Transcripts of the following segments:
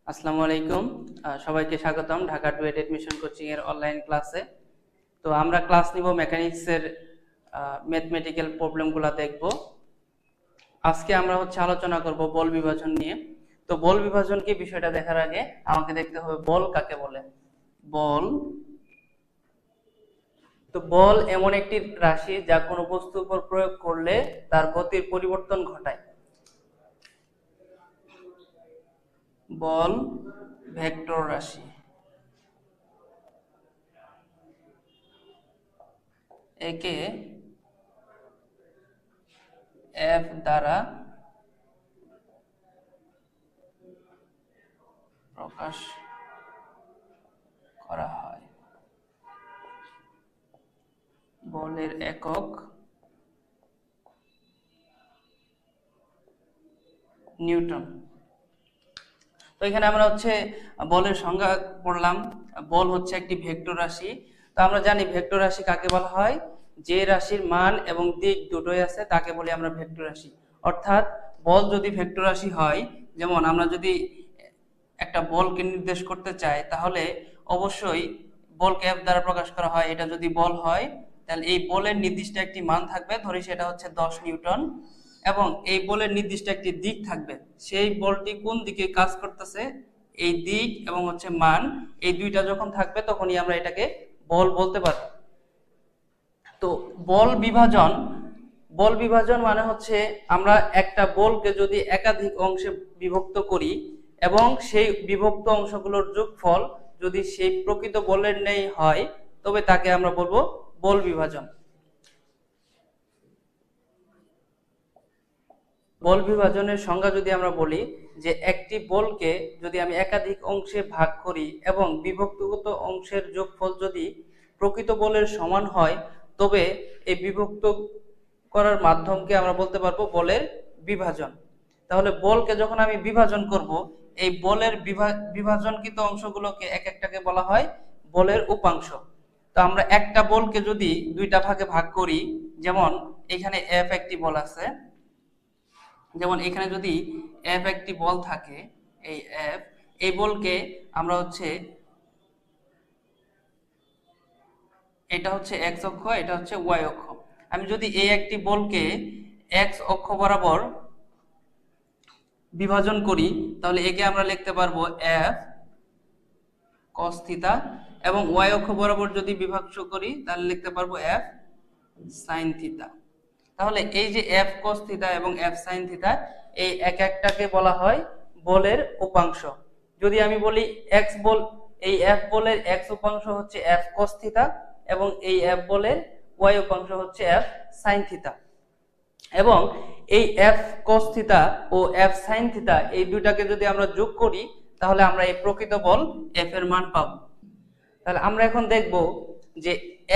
আসসালামু আলাইকুম। সবাইকে স্বাগতম ঢাকা ডুয়েট এডমিশন কোচিং এর অনলাইন ক্লাসে। তো আমরা ক্লাস নিব মেকানিক্স এর ম্যাথমেটিক্যাল প্রবলেমগুলো দেখব। আজকে আমরা আলোচনা করব বল বিভাজন নিয়ে। তো বল বিভাজন কি বিষয়টা দেখার আগে আমাকে দেখতে হবে বল কাকে বলে। বল, তো বল এমন একটি রাশি যা কোনো বস্তুর উপর প্রয়োগ করলে তার গতির পরিবর্তন ঘটায়। বল ভেক্টর রাশি, একে এফ দ্বারা প্রকাশ করা হয়। বলের একক নিউটন। তো এখানে আমরা বলের সংজ্ঞা পড়লাম। বল হচ্ছে একটি ভেক্টর রাশি। তো আমরা জানি ভেক্টর রাশি কাকে বলা হয়, যে রাশির মান এবং দিক দুটোই আছে তাকে বলি আমরা ভেক্টর রাশি। অর্থাৎ বল যদি ভেক্টর রাশি হয়, যেমন আমরা যদি একটা বলকে নির্দেশ করতে চাই তাহলে অবশ্যই বলকে এফ দ্বারা প্রকাশ করা হয়। এটা যদি বল হয় তাহলে এই বলের নির্দিষ্ট একটি মান থাকবে, ধরি সেটা হচ্ছে 10 নিউটন, এবং এই বলের নির্দিষ্ট একটি দিক থাকবে। সেই বলটি কোন দিকে কাজ করতেছে, এই দিক এবং মান, এই দুইটা যখন থাকবে তখনই আমরা এটাকে বল বলতে পারবো। তো বল বিভাজন মানে হচ্ছে আমরা একটা বলকে যদি একাধিক অংশে বিভক্ত করি এবং সেই বিভক্ত অংশগুলোর যোগফল যদি সেই প্রকৃত বলের ন্যায় হয় তবে তাকে আমরা বলবো বল বিভাজন। বল বিভাজনের সংজ্ঞা যদি আমরা বলি যে একটি বলকে যদি আমি একাধিক অংশে ভাগ করি এবং বিভক্তগত অংশের যোগফল যদি প্রকৃত বলের সমান হয় তবে এই বিভক্ত করার মাধ্যমকে আমরা বলতে পারবো বলের বিভাজন। তাহলে বলকে যখন আমি বিভাজন করব, এই বলের বিভাজনকৃত অংশগুলোকে এক একটাকে বলা হয় বলের উপাংশ। তো আমরা একটা বলকে যদি দুইটা ভাগে ভাগ করি, যেমন এখানে এফ একটি বল আছে, যেমন এখানে যদি এফ একটি বল থাকে, এই এফ, এই বলকে আমরা এটা হচ্ছে এক্স অক্ষ, এটা হচ্ছে ওয়াই অক্ষ। আমি যদি এই একটি বলকে এক্স অক্ষ বরাবর বিভাজন করি তাহলে একে আমরা লিখতে পারবো এফ কস থিটা, এবং ওয়াই অক্ষ বরাবর যদি বিভাজ্য করি তাহলে লিখতে পারবো এফ সাইন থিটা। তাহলে এই যে এফ কস থিটা এবং এফ সাইন থিটা, এই এক একটাকে বলা হয় বলের উপাংশ। যদি আমি বলি এক্স বল, এই এফ বলের এক্স উপাংশ হচ্ছে এফ কস থিটা এবং এই এফ বলের ওয়াই উপাংশ হচ্ছে এফ সাইন থিটা, এবং এই এফ কস থিটা ও এফ সাইন থিটা এই দুইটাকে যদি আমরা যোগ করি তাহলে আমরা এই প্রকৃত বল এফ এর মান পাবো। তাহলে আমরা এখন দেখব যে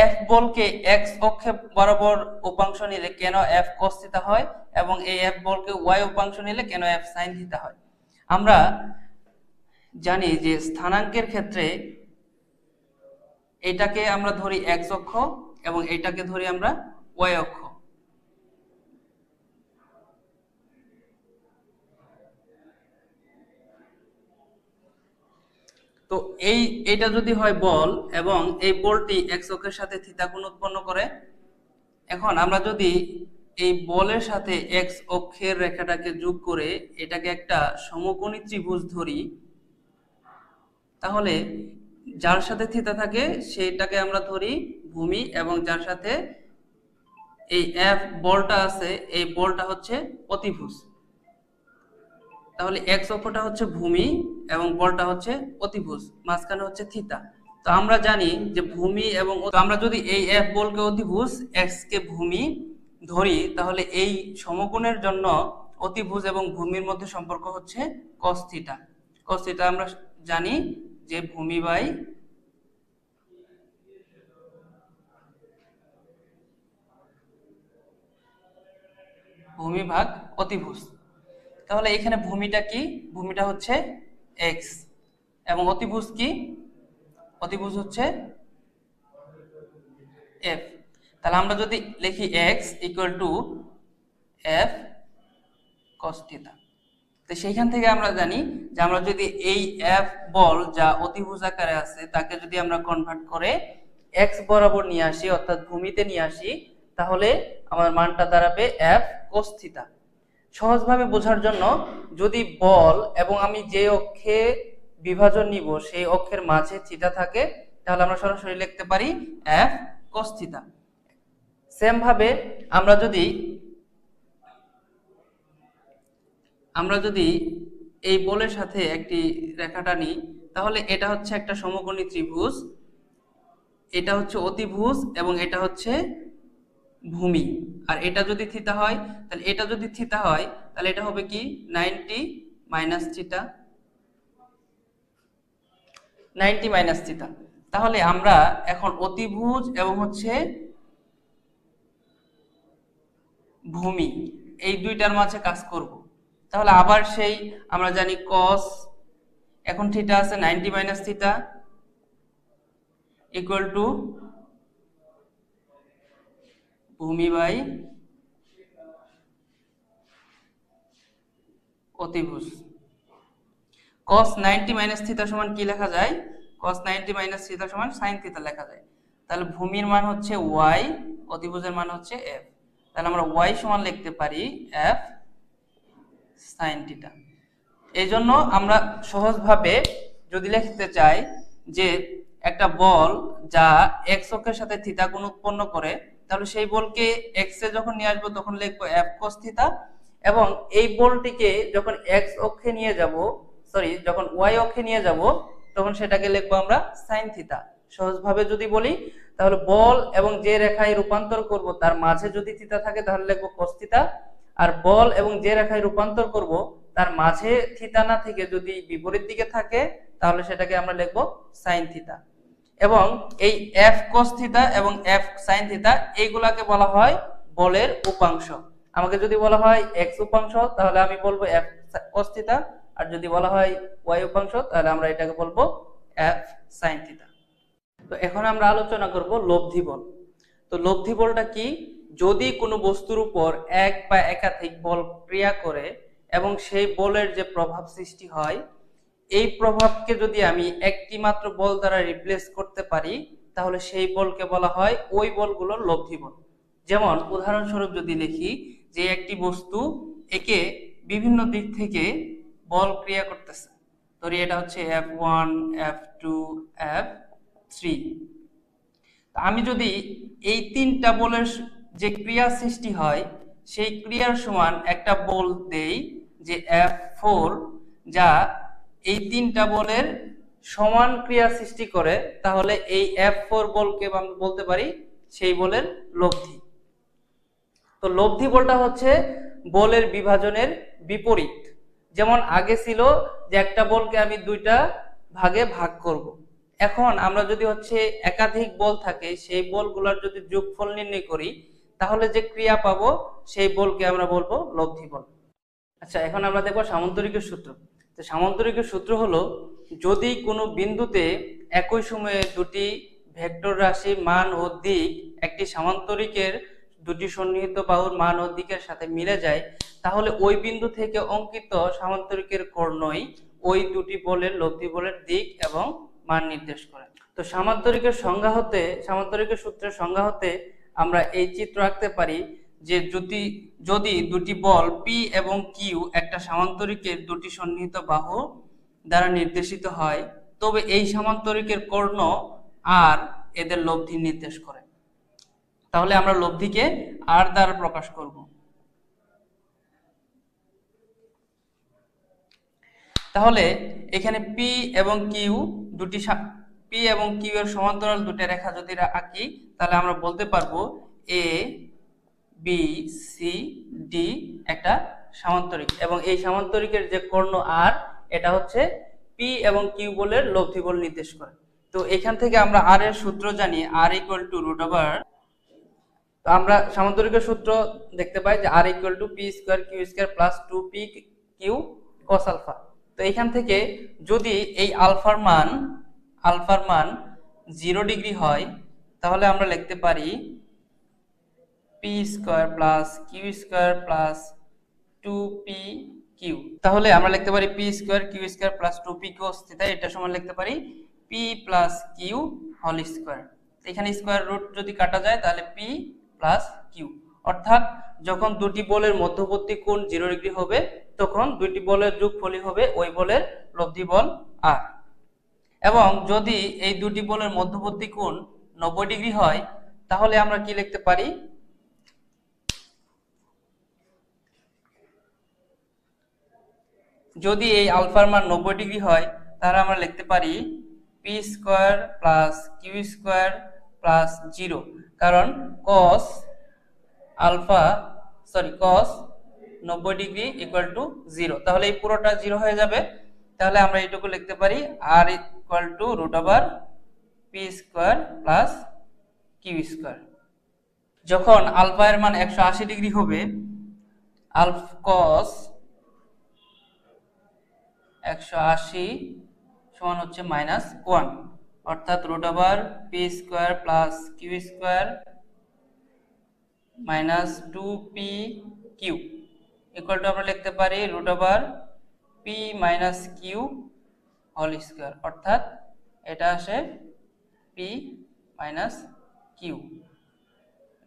এফ বলকে এক্স অক্ষে বরাবর উপাংশ নিলে কেন এফ কস থিটা হয় এবং এই এফ বলকে ওয়াই উপাংশ নিলে কেন এফ সাইন থিটা হয়। আমরা জানি যে স্থানাঙ্কের ক্ষেত্রে এটাকে আমরা ধরি এক্স অক্ষ এবং এটাকে ধরি আমরা ওয়াই অক্ষ। তো এইটা যদি হয় বল এবং এই বলটি এক্স অক্ষের সাথে থিটা কোণ উৎপন্ন করে, এখন আমরা যদি এই বলের সাথে এক্স অক্ষের রেখাটাকে যোগ করে এটাকে একটা সমকোণী ত্রিভুজ ধরি, তাহলে যার সাথে থিটা থাকে সেটাকে আমরা ধরি ভূমি, এবং যার সাথে এই এফ বলটা আছে এই বলটা হচ্ছে অতিভুজ। তাহলে এক্স অক্ষটা হচ্ছে ভূমি এবং বলটা হচ্ছে অতিভুজ, মাঝখানে হচ্ছে থিটা। তো আমরা জানি যে ভূমি এবং আমরা যদি এই এফ বলকে অতিভুজ, এক্স কে ভূমি ধরি, তাহলে এই সমকোণের জন্য অতিভুজ এবং ভূমির মধ্যে সম্পর্ক হচ্ছে cos থিটা। cos থিটা আমরা জানি যে ভূমি বাই ভূমি ভাগ অতিভুজ। তাহলে এখানে ভূমিটা কি, ভূমিটা হচ্ছে এক্স এবং অতিভুজ কি, অতিভুজ হচ্ছে এফ। তাহলে আমরা যদি লিখি x equal to F cos theta, তো সেইখান থেকে আমরা জানি যে আমরা যদি এই এফ বল যা অতিভুজ আকারে আছে তাকে যদি আমরা কনভার্ট করে এক্স বরাবর নিয়ে আসি অর্থাৎ ভূমিতে নিয়ে আসি, তাহলে আমার মানটা দাঁড়াবে এফ কোস থিটা। সহজভাবে বোঝার জন্য যদি বল এবং আমি যে অক্ষে বিভাজন নিব সেই অক্ষের মাঝে থিটা থাকে, তাহলে আমরা সরাসরি লিখতে পারি এফ কোস থিটা। সেম ভাবে আমরা যদি এই বলের সাথে একটি রেখা টানি, তাহলে এটা হচ্ছে একটা সমকোণী ত্রিভুজ, এটা হচ্ছে অতিভুজ এবং এটা হচ্ছে ভূমি। আর এটা যদি থিতা হয়, তাহলে এটা যদি থিতা হয় তাহলে এটা হবে কি 90 মাইনাস থিটা, 90 মাইনাস থিটা। তাহলে আমরা এখন অতিভুজ এবং হচ্ছে ভূমি এই দুইটার মাঝে কাজ করব। তাহলে আবার সেই আমরা জানি cos, এখন থিটা আছে 90 মাইনাস থিটা ইকুয়াল টু ভূমি বাই অতিভুজ। cos 90 মাইনাস থিটা সমান কি লেখা যায়? cos 90 মাইনাস থিটা সমান sin থিটা লেখা যায়। তাহলে ভূমির মান হচ্ছে y, অতিভুজের মান হচ্ছে f। তাহলে আমরা y সমান লিখতে পারি f sin থিটা। এই জন্য আমরা সহজভাবে যদি লিখতে চাই যে একটা বল যা x অক্ষের সাথে থিটা কোণ উৎপন্ন করে, তাহলে সেই বলকে x এ যখন নিয়ে আসবো তখন লিখবো f cos থিটা, এবং এই বলটিকে যখন x অক্ষে নিয়ে যাব, যখন y অক্ষে নিয়ে যাব তখন সেটাকে লিখবো আমরা sin থিটা। সহজভাবে যদি বলি তাহলে বল এবং যে রেখায় রূপান্তর করব তার মাঝে যদি থিটা থাকে তাহলে লিখবো cos থিটা, আর বল এবং যে রেখায় রূপান্তর করব তার মাঝে থিটা না থেকে যদি বিপরীত দিকে থাকে তাহলে সেটাকে আমরা লিখবো sin থিটা। এবং এই f cos থিটা এবং f sin থিটা এইগুলাকে বলা হয় বলের উপাংশ। আমাকে যদি বলা হয় x উপাংশ তাহলে আমি বলবো f cos থিটা, আর যদি বলা হয় y উপাংশ তাহলে আমরা এটাকে বলবো f sin থিটা। তো এখন আমরা আলোচনা করব লব্ধি বল। তো লব্ধি বলটা কি? যদি কোনো বস্তুর উপর এক বা একাধিক বল ক্রিয়া করে এবং সেই বলের যে প্রভাব সৃষ্টি হয়, এই প্রভাবকে যদি আমি একটি মাত্র বল দ্বারা রিপ্লেস করতে পারি তাহলে সেই বলকে বলা হয় ওই বলগুলোর লব্ধি বল। যেমন উদাহরণস্বরূপ যদি লিখি যে একটি বস্তু একে বিভিন্ন দিক থেকে বল ক্রিয়া করতেছে, ধরি এটা হচ্ছে F1 F2 F3। আমি যদি এই তিনটা বলের যে ক্রিয়া সৃষ্টি হয় সেই ক্রিয়ার সমান একটা বল দেই যে F4, যা এই তিনটা বলের সমান ক্রিয়া সৃষ্টি করে, তাহলে এই F4 বলকে আমরা বলতে পারি সেই বলের লব্ধি। তো লব্ধি বলটা হচ্ছে বলের বিভাজনের বিপরীত। যেমন আগে ছিল যে একটা বলকে আমি দুইটা ভাগে ভাগ করব, এখন আমরা যদি হচ্ছে একাধিক বল থাকে সেই বলগুলোর যদি যোগফল নির্ণয় করি তাহলে যে ক্রিয়া পাবো সেই বলকে আমরা বলবো লব্ধি বল। আচ্ছা, এখন আমরা দেখবো সামান্তরিকের সূত্র। তো সামান্তরিকের সূত্র হলো যদি কোনো বিন্দুতে একই সময়ে দুটি ভেক্টর রাশি মান ও দিক একটি সামান্তরিকের দুটি সন্নিহিত বাহুর মান ও দিকের সাথে মিলে যায়, তাহলে ওই বিন্দু থেকে অঙ্কিত সামান্তরিকের কর্ণই ওই দুটি বলের লব্ধি বলের দিক এবং মান নির্দেশ করে। তো সামান্তরিকের সূত্রের সংজ্ঞা হতে আমরা এই চিত্র আঁকতে পারি যে যদি দুটি বল P এবং Q একটা সামান্তরিকের দুটি সন্নিহিত বাহু দ্বারা নির্দেশিত হয়, তবে এই সামান্তরিকের কর্ণ আর এদের লব্ধি নির্দেশ করে। তাহলে আমরা লব্ধিকে আর দ্বারা প্রকাশ করব। তাহলে এখানে P এবং Q এর সমান্তরাল দুটি রেখা যদি আঁকি তাহলে আমরা বলতে পারবো A B C D একটা সামান্তরিক, এবং এই সামান্তরিকের যে কর্ণ R এটা হচ্ছে P এবং Q বলের লব্ধি বল নির্দেশ করে। তো এখান থেকে আমরা R এর সূত্র জানি, R √, তো আমরা সামান্তরিকের সূত্র দেখতে পাই যে R P²Q² + 2PQ cos alpha. তো এখান থেকে যদি এই আলফার মান 0 ডিগ্রি হয় তাহলে আমরা লিখতে পারি P² + Q² + 2P কিউ। তাহলে আমরা লিখতে পারি p square q square plus 2p cos theta, এটা সমান লিখতে পারি p plus q whole square. এখানে স্কয়ার রুট যদি কাটা যায় তাহলে পি প্লাস কিউ, অর্থাৎ যখন দুটি বলের মধ্যবর্তী কোণ 0 ডিগ্রি হবে তখন দুটি বলের যোগফলই হবে ওই বলের লব্ধি বল আর। এবং যদি এই দুটি বলের মধ্যবর্তী কোণ 90 ডিগ্রি হয় তাহলে আমরা কি লিখতে পারি, যদি এই আলফার মান 90 ডিগ্রি হয় তাহলে আমরা লিখতে পারি p square plus q square plus 0, কারণ cos alpha cos 90 degree equal to 0, তাহলে এই পুরোটা 0 হয়ে যাবে। তাহলে আমরা এইটুকু লিখতে পারি r equal to root over p square plus q square. যখন আলফা এর মান 180 ডিগ্রি হবে cos 180 সমান হচ্ছে -1, অর্থাৎ root over p square plus q square minus 2p q equal to আমরা লিখতে পারি root over p minus q whole square, অর্থাৎ এটা আসে p minus q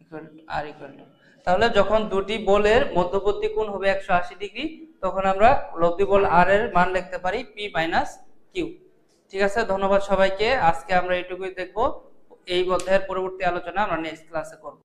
equal to r equal to. তাহলে যখন দুটি বলের মধ্যবর্তী কোণ হবে 180 ডিগ্রি তখন আমরা লব্ধি বল আর এর মান লিখতে পারি পি মাইনাস কিউ। ঠিক আছে, ধন্যবাদ সবাইকে। আজকে আমরা এইটুকুই দেখব, এই অধ্যায়ের পরবর্তী আলোচনা আমরা নেক্সট ক্লাসে করব।